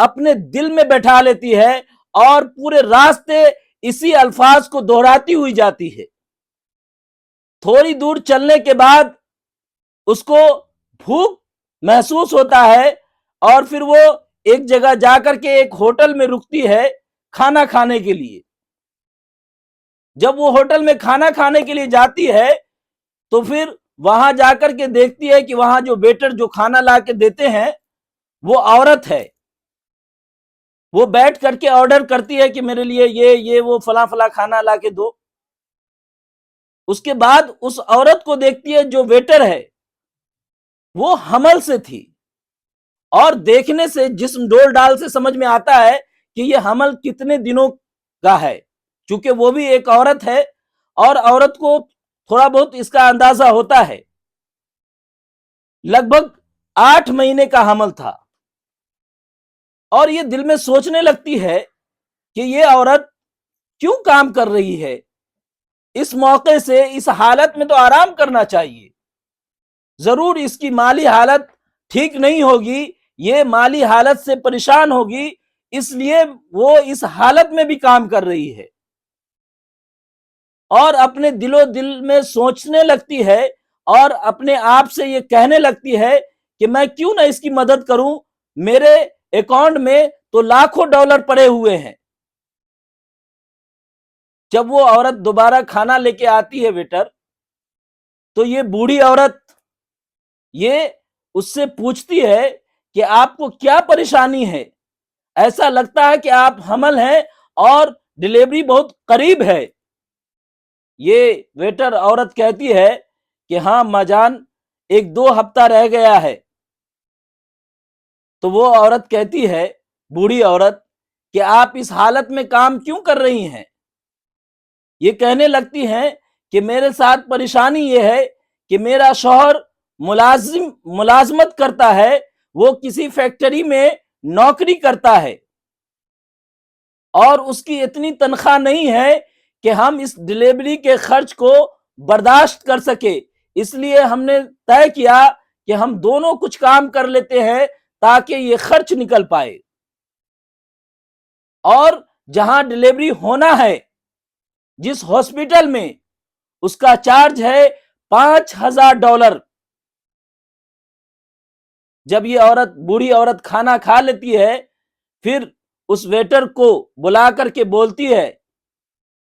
اپنے دل میں بیٹھا لیتی ہے اور پورے راستے اسی الفاظ کو دہراتی ہوئی جاتی ہے. تھوڑی دور چلنے کے بعد اس کو بھوک محسوس ہوتا ہے اور پھر وہ ایک جگہ جا کر کے ایک ہوٹل میں رکتی ہے کھانا کھانے کے لیے. جب وہ ہوٹل میں کھانا کھانے کے لیے جاتی ہے تو پھر وہاں جا کر کے دیکھتی ہے کہ وہاں جو ویٹر جو کھانا لا کے دیتے ہیں وہ عورت ہے. وہ بیٹھ کر کے آرڈر کرتی ہے کہ میرے لیے یہ وہ فلاں فلاں کھانا لا کے دو. اس کے بعد اس عورت کو دیکھتی ہے جو ویٹر ہے وہ حمل سے تھی، اور دیکھنے سے جسم ڈول ڈال سے سمجھ میں آتا ہے کہ یہ حمل کتنے دنوں کا ہے، چونکہ وہ بھی ایک عورت ہے اور عورت کو تھوڑا بہت اس کا اندازہ ہوتا ہے. لگ بھگ 8 مہینے کا حمل تھا، اور یہ دل میں سوچنے لگتی ہے کہ یہ عورت کیوں کام کر رہی ہے؟ اس موقع سے اس حالت میں تو آرام کرنا چاہیے. ضرور اس کی مالی حالت ٹھیک نہیں ہوگی، یہ مالی حالت سے پریشان ہوگی، اس لیے وہ اس حالت میں بھی کام کر رہی ہے. اور اپنے دل و دل میں سوچنے لگتی ہے اور اپنے آپ سے یہ کہنے لگتی ہے کہ میں کیوں نہ اس کی مدد کروں، میرے اکاؤنٹ میں تو لاکھوں ڈالر پڑے ہوئے ہیں. جب وہ عورت دوبارہ کھانا لے کے آتی ہے ویٹر، تو یہ بوڑھی عورت یہ اس سے پوچھتی ہے کہ آپ کو کیا پریشانی ہے؟ ایسا لگتا ہے کہ آپ حمل ہیں اور ڈیلیوری بہت قریب ہے. یہ ویٹر عورت کہتی ہے کہ ہاں ماں جان، 1-2 ہفتہ رہ گیا ہے. تو وہ عورت کہتی ہے، بوڑھی عورت، کہ آپ اس حالت میں کام کیوں کر رہی ہیں؟ یہ کہنے لگتی ہیں کہ میرے ساتھ پریشانی یہ ہے کہ میرا شوہر ملازمت کرتا ہے، وہ کسی فیکٹری میں نوکری کرتا ہے، اور اس کی اتنی تنخواہ نہیں ہے کہ ہم اس ڈیلیوری کے خرچ کو برداشت کر سکے. اس لیے ہم نے طے کیا کہ ہم دونوں کچھ کام کر لیتے ہیں تاکہ یہ خرچ نکل پائے. اور جہاں ڈیلیوری ہونا ہے، جس ہاسپٹل میں، اس کا چارج ہے $5000. جب یہ عورت، بوڑھی عورت، کھانا کھا لیتی ہے، پھر اس ویٹر کو بلا کر کے بولتی ہے،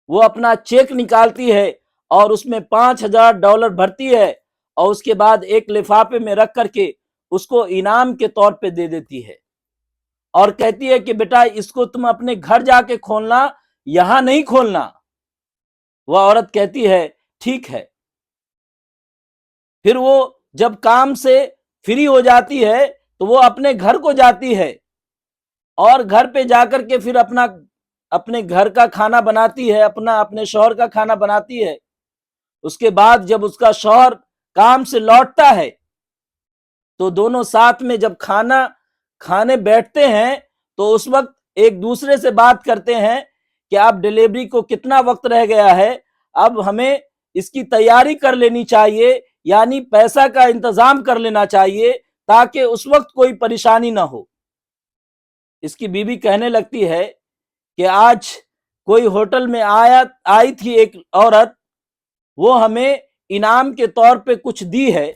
وہ اپنا چیک نکالتی ہے اور اس میں $5000 بھرتی ہے، اور اس کے بعد ایک لفافے میں رکھ کر کے اس کو انعام کے طور پہ دے دیتی ہے، اور کہتی ہے کہ بیٹا اس کو تم اپنے گھر جا کے کھولنا، یہاں نہیں کھولنا. وہ عورت کہتی ہے ٹھیک ہے. پھر وہ جب کام سے فری ہو جاتی ہے تو وہ اپنے گھر کو جاتی ہے، اور گھر پہ جا کر کے پھر اپنے گھر کا کھانا بناتی ہے، اپنے شوہر کا کھانا بناتی ہے. اس کے بعد جب اس کا شوہر کام سے لوٹتا ہے تو دونوں ساتھ میں جب کھانا کھانے بیٹھتے ہیں تو اس وقت ایک دوسرے سے بات کرتے ہیں کہ اب ڈیلیوری کو کتنا وقت رہ گیا ہے، اب ہمیں اس کی تیاری کر لینی چاہیے، یعنی پیسہ کا انتظام کر لینا چاہیے تاکہ اس وقت کوئی پریشانی نہ ہو. اس کی بیوی کہنے لگتی ہے کہ آج کوئی ہوٹل میں آئی تھی ایک عورت، وہ ہمیں انعام کے طور پہ کچھ دی ہے.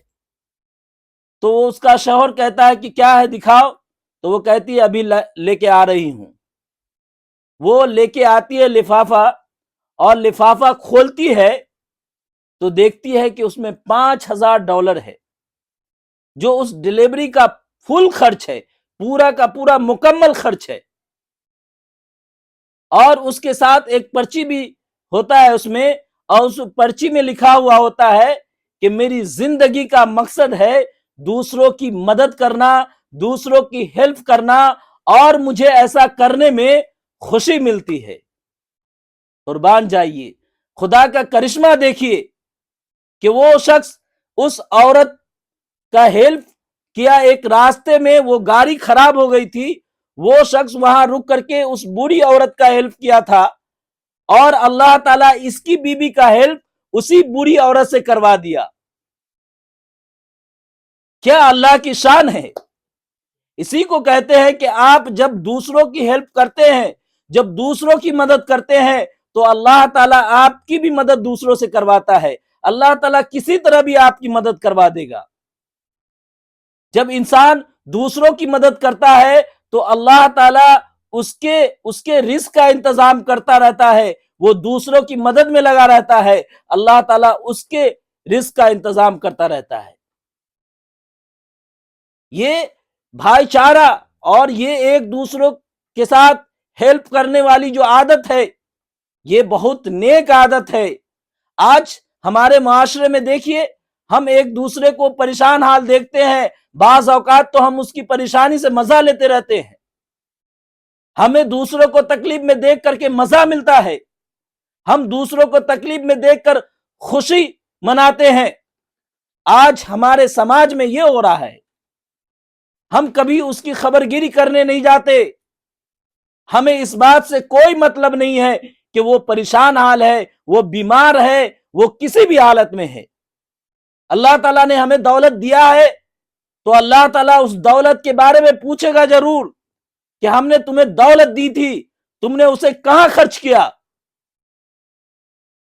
تو اس کا شوہر کہتا ہے کہ کیا ہے دکھاؤ. تو وہ کہتی ہے ابھی لے کے آ رہی ہوں. وہ لے کے آتی ہے لفافہ، اور لفافہ کھولتی ہے تو دیکھتی ہے کہ اس میں $5000 ہے، جو اس ڈیلیوری کا فل خرچ ہے، پورا کا پورا مکمل خرچ ہے. اور اس کے ساتھ ایک پرچی بھی ہوتا ہے اس میں، اور اس پرچی میں لکھا ہوا ہوتا ہے کہ میری زندگی کا مقصد ہے دوسروں کی مدد کرنا، دوسروں کی ہیلپ کرنا، اور مجھے ایسا کرنے میں خوشی ملتی ہے. قربان جائیے، خدا کا کرشمہ دیکھیے کہ وہ شخص اس عورت کا ہیلپ کیا. ایک راستے میں وہ گاڑی خراب ہو گئی تھی، وہ شخص وہاں رک کر کے اس بوڑھی عورت کا ہیلپ کیا تھا، اور اللہ تعالیٰ اس کی بیوی کا ہیلپ اسی بوڑھی عورت سے کروا دیا. کیا اللہ کی شان ہے. اسی کو کہتے ہیں کہ آپ جب دوسروں کی ہیلپ کرتے ہیں، جب دوسروں کی مدد کرتے ہیں تو اللہ تعالیٰ آپ کی بھی مدد دوسروں سے کرواتا ہے، اللہ تعالیٰ کسی طرح بھی آپ کی مدد کروا دے گا۔ جب انسان دوسروں کی مدد کرتا ہے تو اللہ تعالیٰ اس کے رزق کا انتظام کرتا رہتا ہے، وہ دوسروں کی مدد میں لگا رہتا ہے، اللہ تعالیٰ اس کے رزق کا انتظام کرتا رہتا ہے۔ یہ بھائی چارہ اور یہ ایک دوسروں کے ساتھ ہیلپ کرنے والی جو عادت ہے، یہ بہت نیک عادت ہے۔ آج ہمارے معاشرے میں دیکھیے، ہم ایک دوسرے کو پریشان حال دیکھتے ہیں، بعض اوقات تو ہم اس کی پریشانی سے مزہ لیتے رہتے ہیں، ہمیں دوسروں کو تکلیف میں دیکھ کر کے مزہ ملتا ہے، ہم دوسروں کو تکلیف میں دیکھ کر خوشی مناتے ہیں۔ آج ہمارے سماج میں یہ ہو رہا ہے، ہم کبھی اس کی خبر گیری کرنے نہیں جاتے، ہمیں اس بات سے کوئی مطلب نہیں ہے کہ وہ پریشان حال ہے، وہ بیمار ہے، وہ کسی بھی حالت میں ہے۔ اللہ تعالیٰ نے ہمیں دولت دیا ہے تو اللہ تعالیٰ اس دولت کے بارے میں پوچھے گا ضرور کہ ہم نے تمہیں دولت دی تھی، تم نے اسے کہاں خرچ کیا۔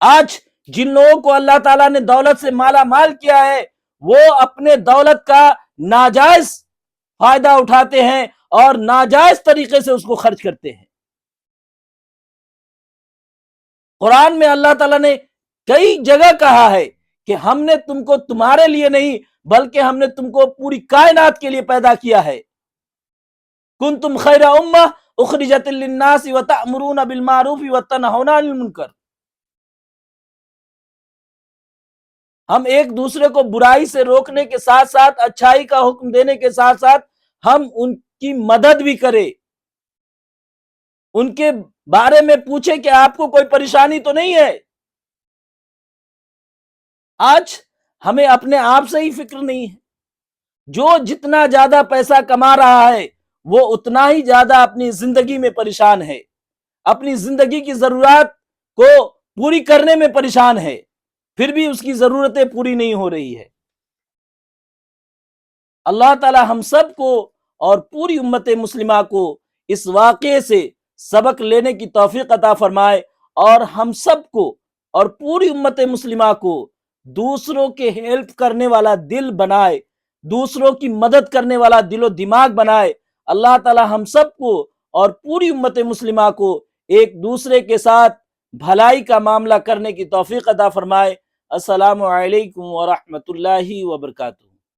آج جن لوگوں کو اللہ تعالیٰ نے دولت سے مالا مال کیا ہے، وہ اپنے دولت کا ناجائز فائدہ اٹھاتے ہیں اور ناجائز طریقے سے اس کو خرچ کرتے ہیں۔ قرآن میں اللہ تعالیٰ نے کئی جگہ کہا ہے کہ ہم نے تم کو تمہارے لیے نہیں بلکہ ہم نے تم کو پوری کائنات کے لیے پیدا کیا ہے۔ کنتم خیر امہ اخرجت للناس وتأمرون بالمعروف وتنہون عن المنکر۔ ہم ایک دوسرے کو برائی سے روکنے کے ساتھ ساتھ، اچھائی کا حکم دینے کے ساتھ ساتھ ہم ان کی مدد بھی کریں، ان کے بارے میں پوچھیں کہ آپ کو کوئی پریشانی تو نہیں ہے۔ آج ہمیں اپنے آپ سے ہی فکر نہیں ہے، جو جتنا زیادہ پیسہ کما رہا ہے وہ اتنا ہی زیادہ اپنی زندگی میں پریشان ہے، اپنی زندگی کی ضرورت کو پوری کرنے میں پریشان ہے، پھر بھی اس کی ضرورتیں پوری نہیں ہو رہی ہے۔ اللہ تعالی ہم سب کو اور پوری امت مسلمہ کو اس واقعے سے سبق لینے کی توفیق عطا فرمائے، اور ہم سب کو اور پوری امت مسلمہ کو دوسروں کے ہیلپ کرنے والا دل بنائے، دوسروں کی مدد کرنے والا دل و دماغ بنائے۔ اللہ تعالی ہم سب کو اور پوری امت مسلمہ کو ایک دوسرے کے ساتھ بھلائی کا معاملہ کرنے کی توفیق عطا فرمائے۔ السلام علیکم ورحمۃ اللہ وبرکاتہ۔